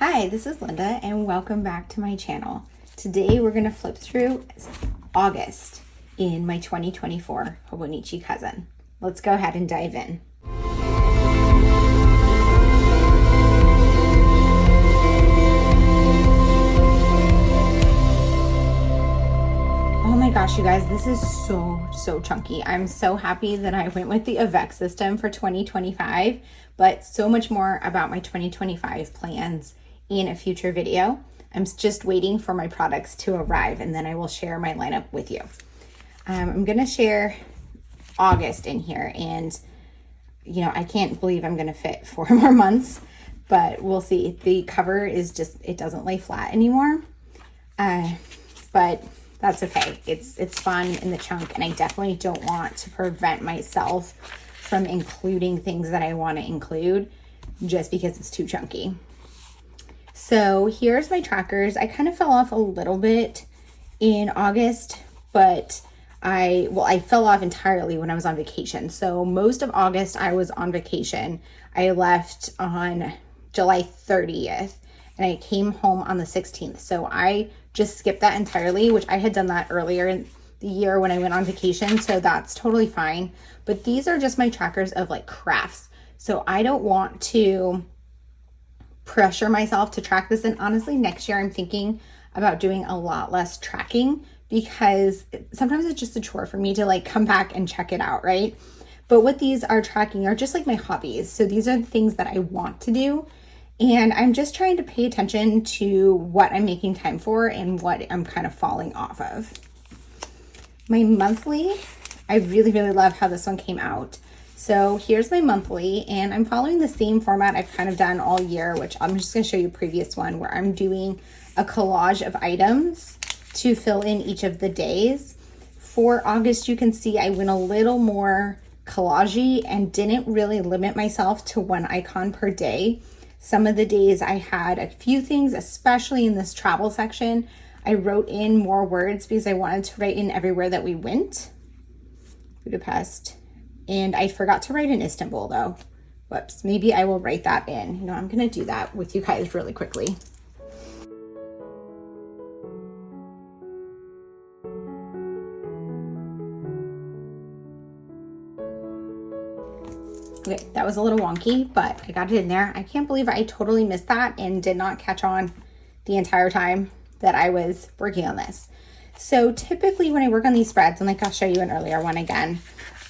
Hi, this is Linda and welcome back to my channel. Today we're going to flip through August in my 2024 Hobonichi Cousin. Let's go ahead and dive in. Oh my gosh, you guys, this is so chunky. I'm so happy that I went with the Avec system for 2025, but so much more about my 2025 plans in a future video. I'm just waiting for my products to arrive and then I will share my lineup with you. I'm gonna share August in here, and you know, I can't believe I'm gonna fit 4 more months, but we'll see. The cover is just, it doesn't lay flat anymore, but that's okay. It's fun in the chunk, and I definitely don't want to prevent myself from including things that I want to include just because it's too chunky. So here's my trackers. I kind of fell off a little bit in August, but I fell off entirely when I was on vacation. So most of August I was on vacation. I left on July 30th and I came home on the 16th. So I just skipped that entirely, which I had done that earlier in the year when I went on vacation. So that's totally fine. But these are just my trackers of like crafts. So I don't want to pressure myself to track this. And honestly, next year I'm thinking about doing a lot less tracking because sometimes it's just a chore for me to like come back and check it out, right? But what these are tracking are just like my hobbies. So these are the things that I want to do. And I'm just trying to pay attention to what I'm making time for and what I'm kind of falling off of. My monthly, I really love how this one came out. So here's my monthly, and I'm following the same format I've kind of done all year, which I'm just going to show you a previous one where I'm doing a collage of items to fill in each of the days. For August, you can see I went a little more collage-y and didn't really limit myself to one icon per day. Some of the days I had a few things, especially in this travel section. I wrote in more words because I wanted to write in everywhere that we went. Budapest. And I forgot to write in Istanbul though. Whoops, maybe I will write that in. You know, I'm gonna do that with you guys really quickly. Okay, that was a little wonky, but I got it in there. I can't believe I totally missed that and did not catch on the entire time that I was working on this. So typically when I work on these spreads, and like I'll show you an earlier one again,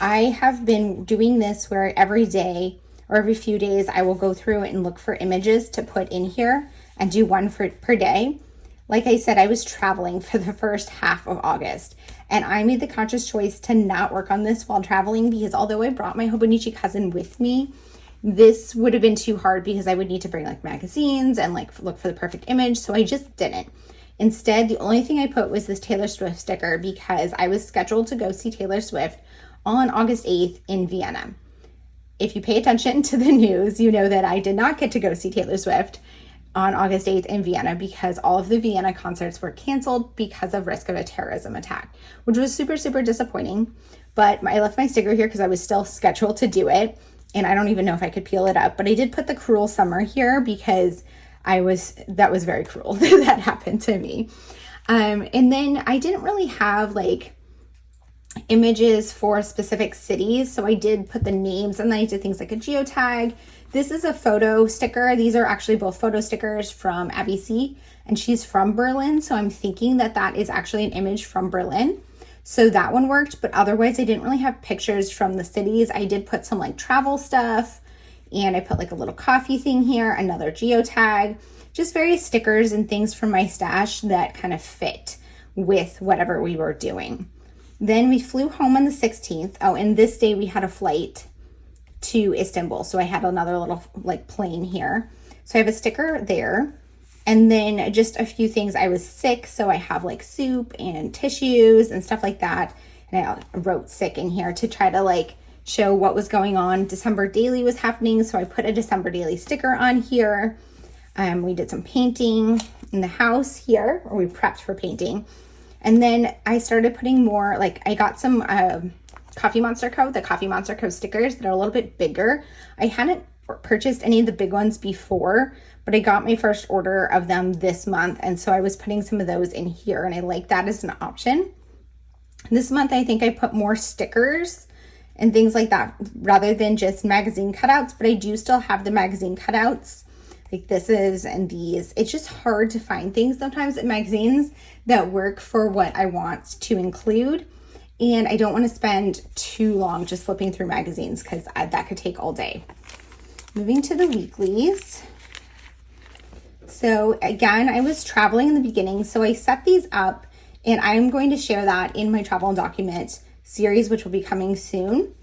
I have been doing this where every day or every few days I will go through and look for images to put in here and do one per day. Like I said, I was traveling for the first half of August, and I made the conscious choice to not work on this while traveling because although I brought my Hobonichi Cousin with me, this would have been too hard because I would need to bring like magazines and like look for the perfect image. So I just didn't. Instead, the only thing I put was this Taylor Swift sticker because I was scheduled to go see Taylor Swift on August 8th in Vienna. If you pay attention to the news, you know that I did not get to go see Taylor Swift on August 8th in Vienna because all of the Vienna concerts were canceled because of risk of a terrorism attack, which was super disappointing. But I left my sticker here because I was still scheduled to do it, and I don't even know if I could peel it up, but I did put the cruel summer here because that was very cruel that happened to me. And then I didn't really have like images for specific cities, so I did put the names, and then I did things like a geotag. This is a photo sticker. These are actually both photo stickers from Abby C, and she's from Berlin, so I'm thinking that that is actually an image from Berlin. So that one worked, but otherwise I didn't really have pictures from the cities. I did put some like travel stuff, and I put like a little coffee thing here, another geotag, just various stickers and things from my stash that kind of fit with whatever we were doing. Then we flew home on the 16th. Oh, and this day we had a flight to Istanbul. So I had another little like plane here. So I have a sticker there. And then just a few things. I was sick, so I have like soup and tissues and stuff like that. And I wrote sick in here to try to like show what was going on. December daily was happening, so I put a December daily sticker on here. We did some painting in the house here, or we prepped for painting. And then I started putting more, like I got some Coffee Monsterz Co, the Coffee Monsterz Co stickers that are a little bit bigger. I hadn't purchased any of the big ones before, but I got my first order of them this month, and so I was putting some of those in here, and I like that as an option. This month, I think I put more stickers and things like that rather than just magazine cutouts, but I do still have the magazine cutouts like this is and these. It's just hard to find things sometimes in magazines that work for what I want to include, and I don't want to spend too long just flipping through magazines because that could take all day. Moving to the weeklies. So again, I was traveling in the beginning, so I set these up, and I'm going to share that in my travel and document series, which will be coming soon.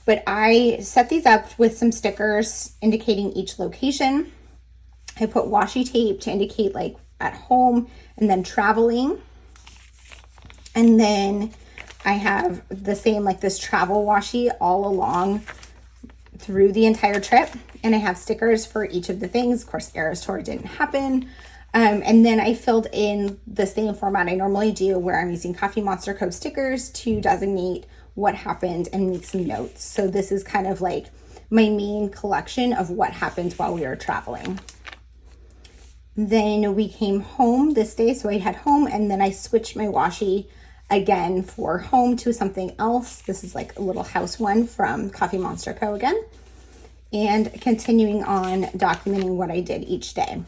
But I set these up with some stickers indicating each location. I put washi tape to indicate like at home and then traveling. And then I have the same like this travel washi all along through the entire trip. And I have stickers for each of the things. Of course, Eras Tour didn't happen. And then I filled in the same format I normally do, where I'm using Coffee Monsterz Co stickers to designate what happened and make some notes. So this is kind of like my main collection of what happened while we were traveling. Then we came home this day, so I had home, and then I switched my washi again for home to something else. This is like a little house one from Coffee Monsterz Co again, and continuing on documenting what I did each day.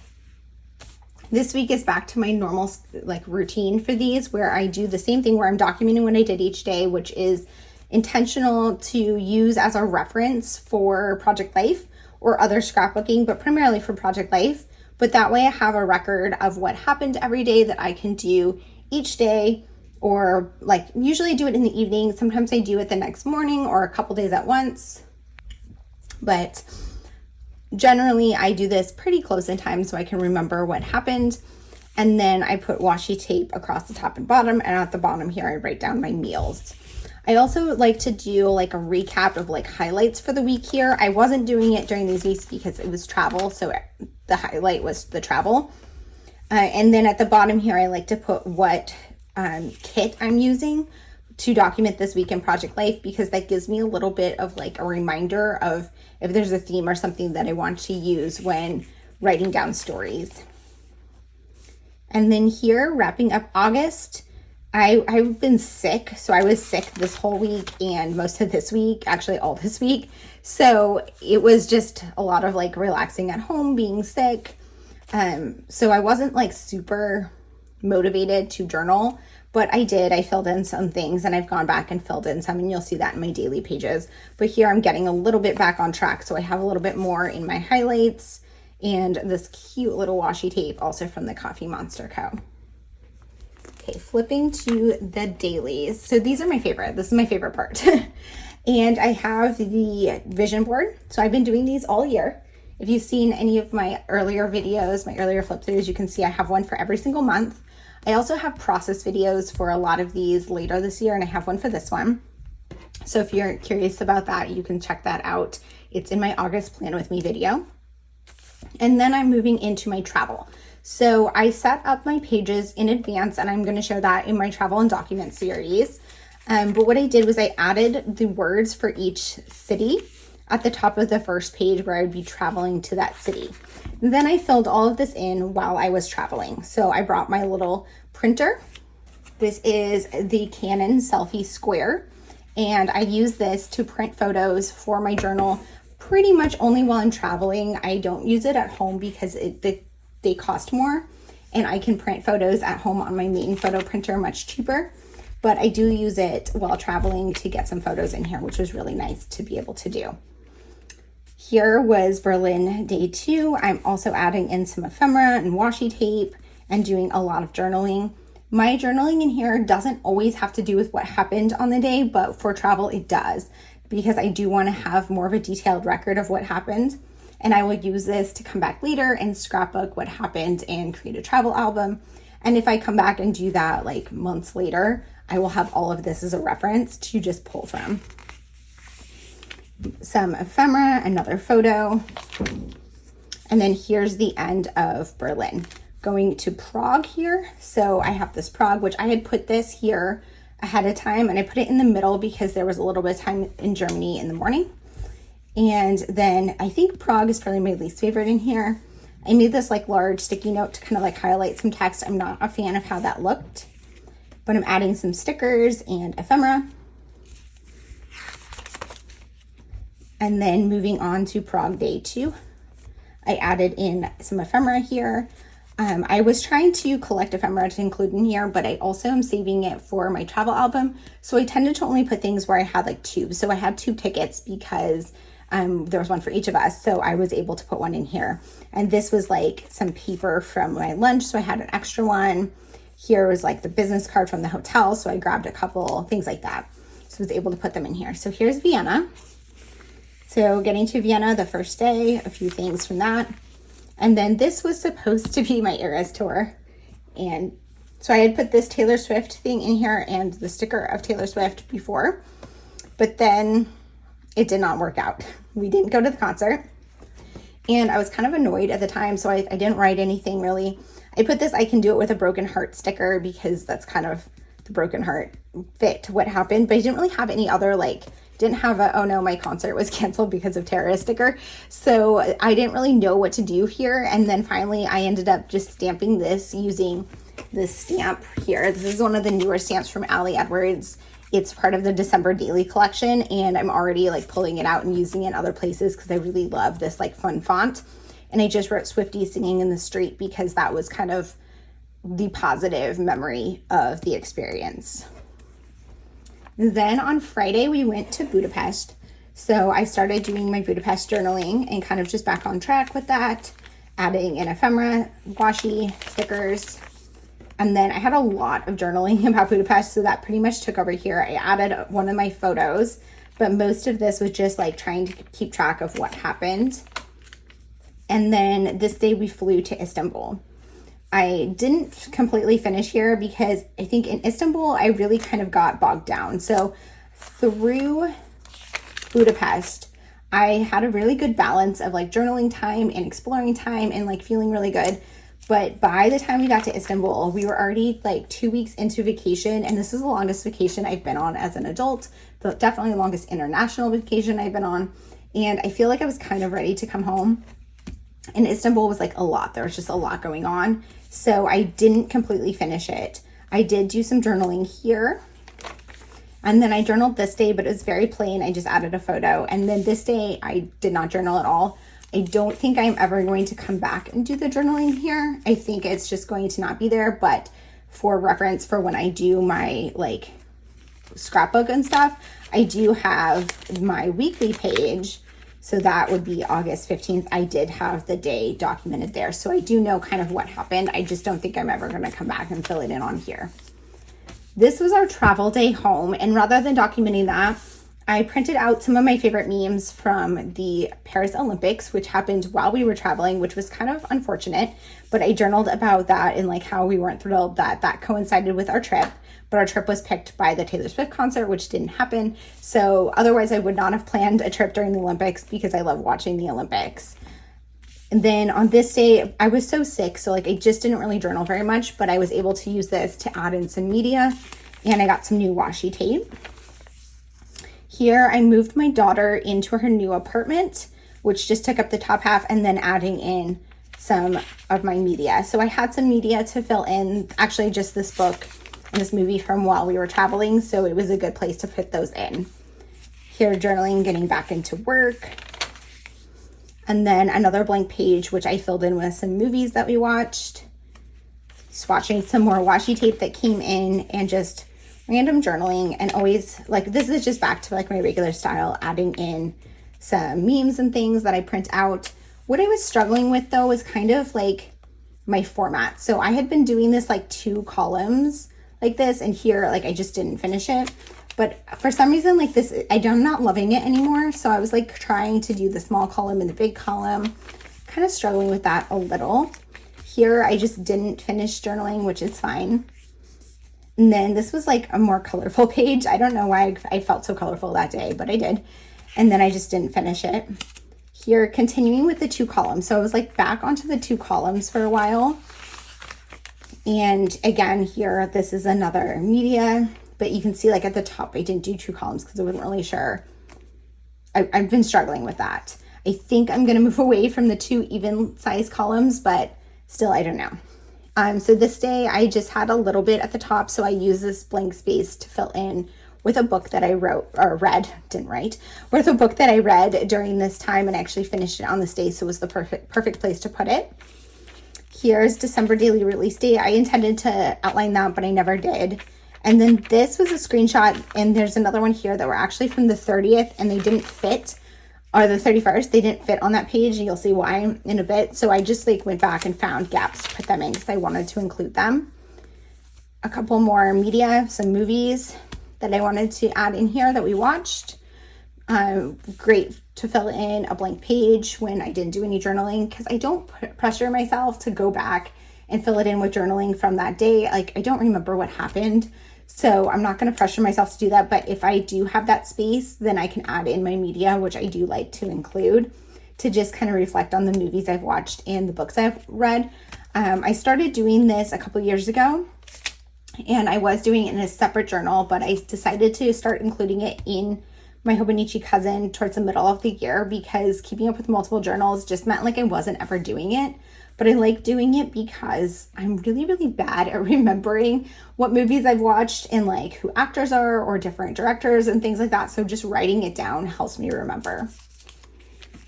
This week is back to my normal like routine for these, where I do the same thing where I'm documenting what I did each day, which is intentional to use as a reference for Project Life or other scrapbooking, but primarily for Project Life. But that way I have a record of what happened every day that I can do each day, or like usually do it in the evening. Sometimes I do it the next morning or a couple days at once. But generally, I do this pretty close in time so I can remember what happened. And then I put washi tape across the top and bottom, and at the bottom here, I write down my meals. I also like to do like a recap of like highlights for the week here. I wasn't doing it during these weeks because it was travel, so the highlight was the travel. And then at the bottom here, I like to put what kit I'm using to document this week in Project Life, because that gives me a little bit of like a reminder of if there's a theme or something that I want to use when writing down stories. And then here, wrapping up August, I've been sick. So I was sick this whole week and most of this week, actually all this week. So it was just a lot of like relaxing at home, being sick. So I wasn't like super motivated to journal, but I did. I filled in some things, and I've gone back and filled in some, and you'll see that in my daily pages. But here I'm getting a little bit back on track, so I have a little bit more in my highlights and this cute little washi tape also from the Coffee Monsterz Co. Okay, flipping to the dailies. So these are my favorite. This is my favorite part. And I have the vision board. So I've been doing these all year. If you've seen any of my earlier videos, my earlier flip throughs, you can see I have one for every single month. I also have process videos for a lot of these later this year, and I have one for this one. So if you're curious about that, you can check that out. It's in my August Plan With Me video. And then I'm moving into my travel. So I set up my pages in advance, and I'm going to share that in my travel and document series. But what I did was I added the words for each city at the top of the first page where I would be traveling to that city. And then I filled all of this in while I was traveling. So I brought my little printer. This is the Canon Selfie Square, and I use this to print photos for my journal pretty much only while I'm traveling. I don't use it at home because they cost more, and I can print photos at home on my main photo printer much cheaper. But I do use it while traveling to get some photos in here, which was really nice to be able to do. Here was Berlin day 2. I'm also adding in some ephemera and washi tape and doing a lot of journaling. My journaling in here doesn't always have to do with what happened on the day, but for travel it does, because I do want to have more of a detailed record of what happened. And I will use this to come back later and scrapbook what happened and create a travel album. And if I come back and do that like months later, I will have all of this as a reference to just pull from. Some ephemera, another photo. And then here's the end of Berlin. Going to Prague here. So I have this Prague, which I had put this here ahead of time, and I put it in the middle because there was a little bit of time in Germany in the morning. And then I think Prague is probably my least favorite in here. I made this like large sticky note to kind of like highlight some text. I'm not a fan of how that looked, but I'm adding some stickers and ephemera. And then moving on to Prague Day 2, I added in some ephemera here. I was trying to collect ephemera to include in here, but I also am saving it for my travel album. So I tended to only put things where I had like tubes. So I had 2 tickets because there was one for each of us. So I was able to put one in here. And this was like some paper from my lunch. So I had an extra one. Here was like the business card from the hotel. So I grabbed a couple things like that. So I was able to put them in here. So here's Vienna. So getting to Vienna the first day, a few things from that. And then this was supposed to be my Eras tour. And so I had put this Taylor Swift thing in here and the sticker of Taylor Swift before, but then it did not work out. We didn't go to the concert and I was kind of annoyed at the time. So I didn't write anything really. I put this I can do it with a broken heart sticker because that's kind of the broken heart fit to what happened, but I didn't really have any other didn't have a, oh no, my concert was canceled because of terrorist sticker. So I didn't really know what to do here. And then finally I ended up just stamping this using this stamp here. This is one of the newer stamps from Ali Edwards. It's part of the December Daily collection and I'm already like pulling it out and using it in other places because I really love this like fun font. And I just wrote Swiftie singing in the street because that was kind of the positive memory of the experience. Then on Friday, we went to Budapest. So I started doing my Budapest journaling and kind of just back on track with that, adding in ephemera, washi, stickers. And then I had a lot of journaling about Budapest, so that pretty much took over here. I added one of my photos, but most of this was just like trying to keep track of what happened. And then this day we flew to Istanbul. I didn't completely finish here because I think in Istanbul, I really kind of got bogged down. So through Budapest, I had a really good balance of like journaling time and exploring time and like feeling really good. But by the time we got to Istanbul, we were already like 2 weeks into vacation. And this is the longest vacation I've been on as an adult, but definitely the longest international vacation I've been on. And I feel like I was kind of ready to come home. And Istanbul was like a lot. There was just a lot going on. So I didn't completely finish it. I did do some journaling here. And then I journaled this day, but it was very plain. I just added a photo. And then this day I did not journal at all. I don't think I'm ever going to come back and do the journaling here. I think it's just going to not be there. But for reference for when I do my like scrapbook and stuff, I do have my weekly page. So that would be August 15th. I did have the day documented there. So I do know kind of what happened. I just don't think I'm ever going to come back and fill it in on here. This was our travel day home. And rather than documenting that, I printed out some of my favorite memes from the Paris Olympics, which happened while we were traveling, which was kind of unfortunate. But I journaled about that and like how we weren't thrilled that that coincided with our trip. But our trip was picked by the Taylor Swift concert, which didn't happen. So otherwise I would not have planned a trip during the Olympics because I love watching the Olympics. And then on this day, I was so sick. So like I just didn't really journal very much, but I was able to use this to add in some media and I got some new washi tape. Here I moved my daughter into her new apartment, which just took up the top half and then adding in some of my media. So I had some media to fill in, actually just this book and this movie from while we were traveling. So it was a good place to put those in. Here journaling, getting back into work. And then another blank page, which I filled in with some movies that we watched. Swatching some more washi tape that came in and just random journaling, and always like this is just back to like my regular style, adding in some memes and things that I print out. What I was struggling with though was kind of like my format. So I had been doing this like 2 columns like this, and here like I just didn't finish it. But for some reason like this, I'm not loving it anymore. So I was like trying to do the small column and the big column, kind of struggling with that a little. Here I just didn't finish journaling, which is fine. And then this was like a more colorful page. I don't know why I felt so colorful that day, but I did. And then I just didn't finish it. Here, continuing with the 2 columns. So I was like back onto the 2 columns for a while. And again, here, this is another media, but you can see like at the top, I didn't do 2 columns because I wasn't really sure I've been struggling with that. I think I'm going to move away from the 2 even size columns, but still, I don't know. So this day I just had a little bit at the top, so I used this blank space to fill in with a book that I wrote, or read, didn't write, with a book that I read during this time and actually finished it on this day, so it was the perfect place to put it. Here's December daily release day. I intended to outline that, but I never did. And then this was a screenshot, and there's another one here that were actually from the 30th, and they didn't fit, or the 31st, they didn't fit on that page, and you'll see why in a bit. So I just like went back and found gaps to put them in because I wanted to include them. A couple more media, some movies that I wanted to add in here that we watched. Great to fill in a blank page when I didn't do any journaling, because I don't pressure myself to go back and fill it in with journaling from that day. Like, I don't remember what happened, so I'm not going to pressure myself to do that. But if I do have that space, then I can add in my media, which I do like to include, to just kind of reflect on the movies I've watched and the books I've read. I started doing this a couple years ago, and I was doing it in a separate journal, but I decided to start including it in my Hobonichi Cousin towards the middle of the year, because keeping up with multiple journals just meant like I wasn't ever doing it. But I like doing it because I'm really, really bad at remembering what movies I've watched and like who actors are or different directors and things like that. So just writing it down helps me remember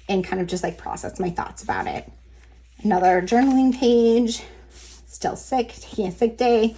and kind of just like process my thoughts about it. Another journaling page, still sick, taking a sick day.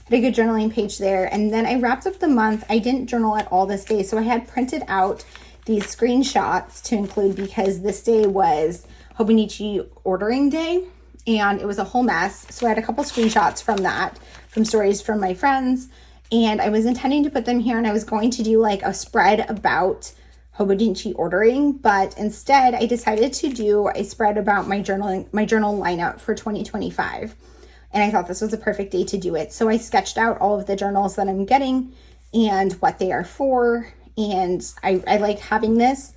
Had a good journaling page there. And then I wrapped up the month. I didn't journal at all this day, so I had printed out these screenshots to include because this day was Hobonichi ordering day, and it was a whole mess. So I had a couple screenshots from that, from stories from my friends, and I was intending to put them here, and I was going to do like a spread about Hobonichi ordering, but instead I decided to do a spread about my journal lineup for 2025. And I thought this was a perfect day to do it. So I sketched out all of the journals that I'm getting and what they are for. And I like having this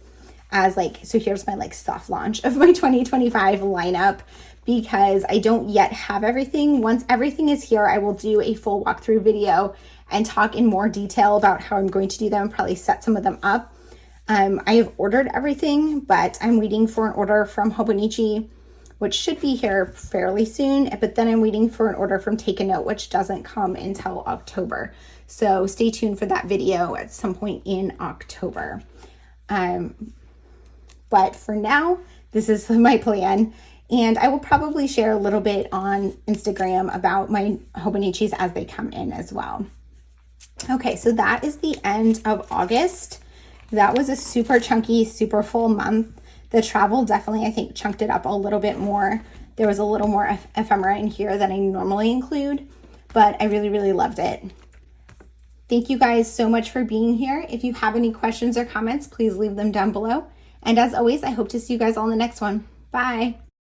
as like, so here's my like soft launch of my 2025 lineup, because I don't yet have everything. Once everything is here, I will do a full walkthrough video and talk in more detail about how I'm going to do them, probably set some of them up. I have ordered everything, but I'm waiting for an order from Hobonichi, which should be here fairly soon, but then I'm waiting for an order from Take a Note, which doesn't come until October. So stay tuned for that video at some point in October. But for now, this is my plan, and I will probably share a little bit on Instagram about my Hobonichis as they come in as well. Okay, so that is the end of August. That was a super chunky, super full month. The travel definitely, I think, chunked it up a little bit more. There was a little more ephemera in here than I normally include, but I really, really loved it. Thank you guys so much for being here. If you have any questions or comments, please leave them down below. And as always, I hope to see you guys all in the next one. Bye.